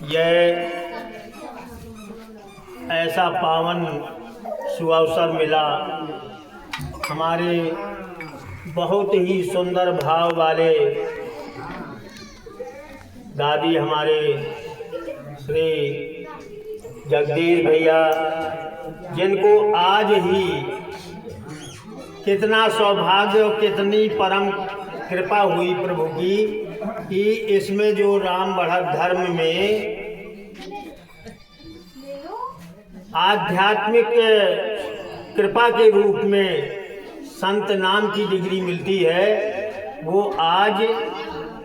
यह ऐसा पावन सुअवसर मिला, हमारे बहुत ही सुंदर भाव वाले दादी हमारे श्री जगदीश भैया, जिनको आज ही कितना सौभाग्य और कितनी परम कृपा हुई प्रभु की कि इसमें जो राम बढ़त धर्म में आध्यात्मिक कृपा के रूप में संत नाम की डिग्री मिलती है, वो आज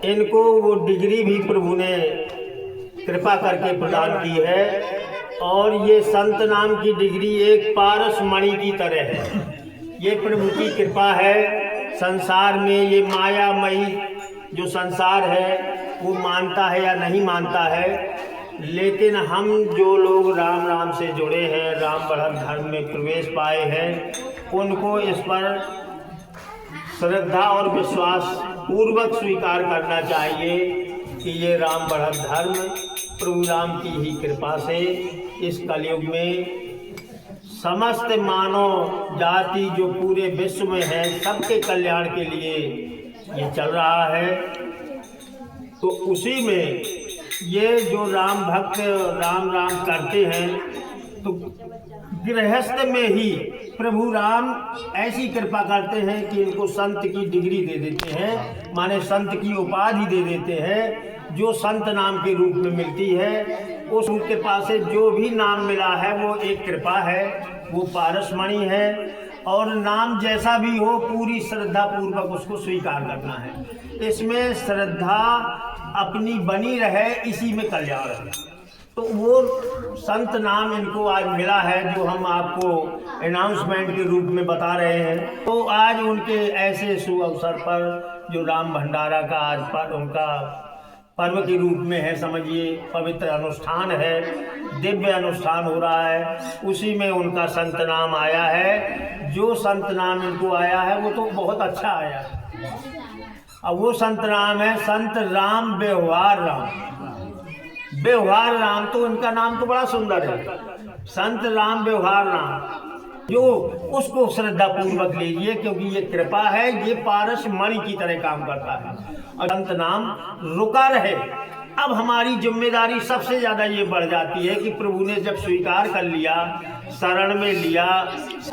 इनको वो डिग्री भी प्रभु ने कृपा करके प्रदान की है। और ये संत नाम की डिग्री एक पारस मणि की तरह है। ये प्रभु की कृपा है। संसार में ये मायामयी जो संसार है वो मानता है या नहीं मानता है, लेकिन हम जो लोग राम राम से जुड़े हैं, राम बढ़त धर्म में प्रवेश पाए हैं, उनको इस पर श्रद्धा और विश्वास पूर्वक स्वीकार करना चाहिए कि ये राम बढ़त धर्म प्रभु राम की ही कृपा से इस कलयुग में समस्त मानव जाति जो पूरे विश्व में है, सबके कल्याण के लिए ये चल रहा है। तो उसी में ये जो राम भक्त राम राम करते हैं, तो गृहस्थ में ही प्रभु राम ऐसी कृपा करते हैं कि इनको संत की डिग्री दे देते हैं, माने संत की उपाधि दे देते हैं, जो संत नाम के रूप में मिलती है। उस उनके पास से जो भी नाम मिला है वो एक कृपा है, वो पारसमणि है। और नाम जैसा भी हो पूरी श्रद्धा पूर्वक उसको स्वीकार करना है। इसमें श्रद्धा अपनी बनी रहे, इसी में कल्याण है। तो वो संत नाम इनको आज मिला है, जो हम आपको अनाउंसमेंट के रूप में बता रहे हैं। तो आज उनके ऐसे शुभ अवसर पर जो राम भंडारा का आज पर उनका पर्व के रूप में है, समझिए पवित्र अनुष्ठान है, दिव्य अनुष्ठान हो रहा है, उसी में उनका संत नाम आया है। जो संत नाम इनको आया है वो तो बहुत अच्छा आया है। अब वो संत नाम है संत राम व्यवहार राम। व्यवहार राम तो इनका नाम तो बड़ा सुंदर है, संत राम व्यवहार राम। जो उसको श्रद्धा पूर्वक लीजिए, क्योंकि ये कृपा है, ये पारस मणि की तरह काम करता है। और संत नाम रुका रहे। अब हमारी जिम्मेदारी सबसे ज़्यादा ये बढ़ जाती है कि प्रभु ने जब स्वीकार कर लिया, शरण में लिया,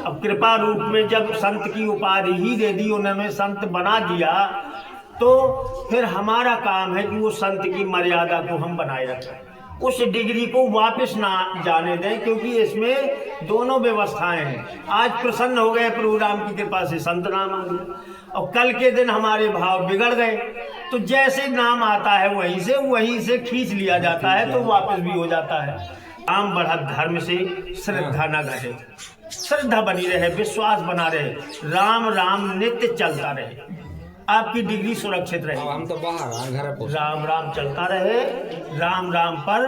अब कृपा रूप में जब संत की उपाधि ही दे दी, उन्होंने संत बना दिया, तो फिर हमारा काम है कि वो संत की मर्यादा को हम बनाए रखें, उस डिग्री को वापस ना जाने दें, क्योंकि इसमें दोनों व्यवस्थाएं हैं। आज प्रसन्न हो गए प्रभु राम की कृपा से, संत नाम आ गया, और कल के दिन हमारे भाव बिगड़ गए, तो जैसे नाम आता है वहीं से खींच लिया जाता है, तो वापस भी हो जाता है। राम बढ़त धर्म से श्रद्धा न घटे, श्रद्धा बनी रहे, विश्वास बना रहे, राम राम नित्य चलता रहे, आपकी डिग्री सुरक्षित रहे। हम तो बाहर घर पे राम राम चलता रहे, राम राम पर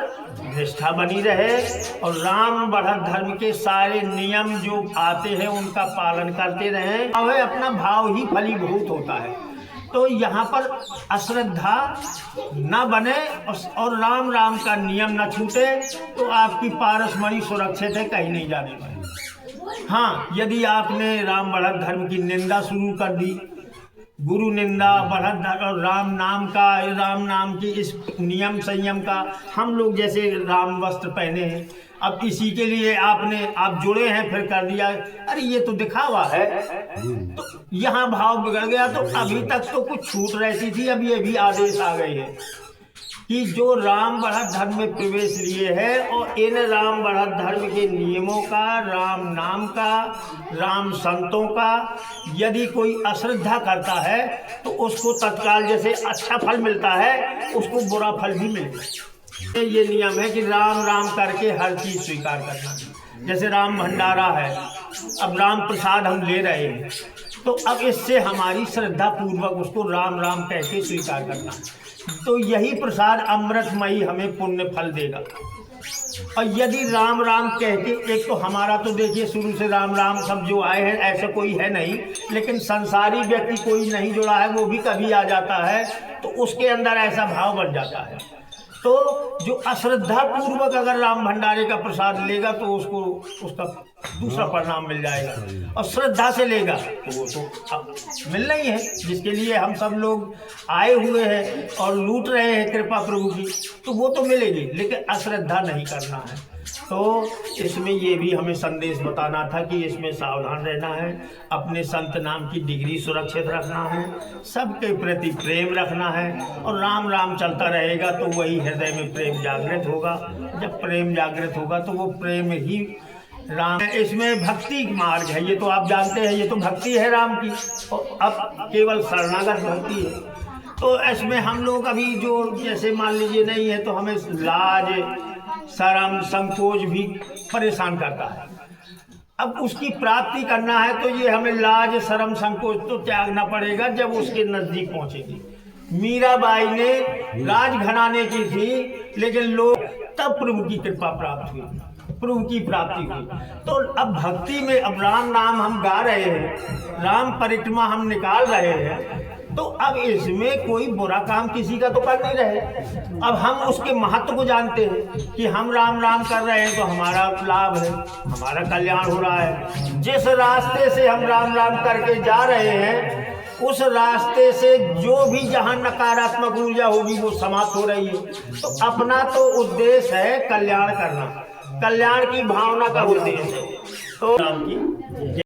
निष्ठा बनी रहे, और राम बढ़त धर्म के सारे नियम जो आते हैं उनका पालन करते रहे। वह अपना भाव ही फलीभूत होता है। तो यहाँ पर अश्रद्धा न बने और राम राम का नियम न छूटे, तो आपकी पारसमणि सुरक्षित है, कहीं नहीं जाने वाली। हाँ, यदि आपने राम बढ़त धर्म की निंदा शुरू कर दी, गुरु निंदा बढ़त धर्म और राम नाम की इस नियम संयम का, हम लोग जैसे राम वस्त्र पहने हैं, अब इसी के लिए आप जुड़े हैं, फिर कर दिया, अरे ये तो दिखावा है, तो यहाँ भाव बिगड़ गया। तो अभी तक तो कुछ छूट रहती थी, अब ये भी आदेश आ गए हैं कि जो राम बढ़त धर्म में प्रवेश लिए है, और इन राम बढ़त धर्म के नियमों का, राम नाम का, राम संतों का यदि कोई अश्रद्धा करता है, तो उसको तत्काल जैसे अच्छा फल मिलता है, उसको बुरा फल भी मिलेगा। ये नियम है कि राम राम करके हर चीज स्वीकार करना। जैसे राम भंडारा है, अब राम प्रसाद हम ले रहे हैं, तो अब इससे हमारी श्रद्धा पूर्वक उसको राम राम कह के स्वीकार करना, तो यही प्रसाद अमृतमयी हमें पुण्य फल देगा। और यदि राम राम कह के, एक तो हमारा तो देखिए शुरू से राम राम सब जो आए हैं ऐसा कोई है नहीं, लेकिन संसारी व्यक्ति कोई नहीं जुड़ा है, वो भी कभी आ जाता है, तो उसके अंदर ऐसा भाव बढ़ जाता है। तो जो अश्रद्धा पूर्वक अगर राम भंडारे का प्रसाद लेगा तो उसको उसका दूसरा परिणाम मिल जाएगा, और श्रद्धा से लेगा तो वो तो अब मिलना ही है, जिसके लिए हम सब लोग आए हुए हैं और लूट रहे हैं कृपा प्रभु की, तो वो तो मिलेगी, लेकिन अश्रद्धा नहीं करना है। तो इसमें ये भी हमें संदेश बताना था कि इसमें सावधान रहना है, अपने संत नाम की डिग्री सुरक्षित रखना है, सबके प्रति प्रेम रखना है, और राम राम चलता रहेगा तो वही हृदय में प्रेम जागृत होगा। जब प्रेम जागृत होगा तो वो प्रेम ही राम। इसमें भक्ति मार्ग है, ये तो आप जानते हैं, ये तो भक्ति है राम की, और अब केवल शरणागत भक्ति है। तो इसमें हम लोग अभी जो जैसे मान लीजिए नहीं है, तो हमें लाज शर्म संकोच भी परेशान करता है। अब उसकी प्राप्ति करना है तो ये हमें लाज शर्म संकोच तो त्यागना पड़ेगा जब उसके नजदीक पहुंचेगी। मीराबाई ने राज घराने की थी, लेकिन लोग तब प्रभु की कृपा प्राप्त हुई, प्रभु की प्राप्ति हुई। तो अब भक्ति में अब राम नाम हम गा रहे हैं, राम परिक्रमा हम निकाल रहे हैं, तो अब इसमें कोई बुरा काम किसी का तो कर नहीं रहे। अब हम उसके महत्व को जानते हैं कि हम राम राम कर रहे हैं तो हमारा लाभ है, हमारा कल्याण हो रहा है। जिस रास्ते से हम राम राम करके जा रहे हैं, उस रास्ते से जो भी जहाँ नकारात्मक ऊर्जा होगी वो समाप्त हो रही है। तो अपना तो उद्देश्य है कल्याण करना, कल्याण की भावना का उद्देश्य है। तो राम की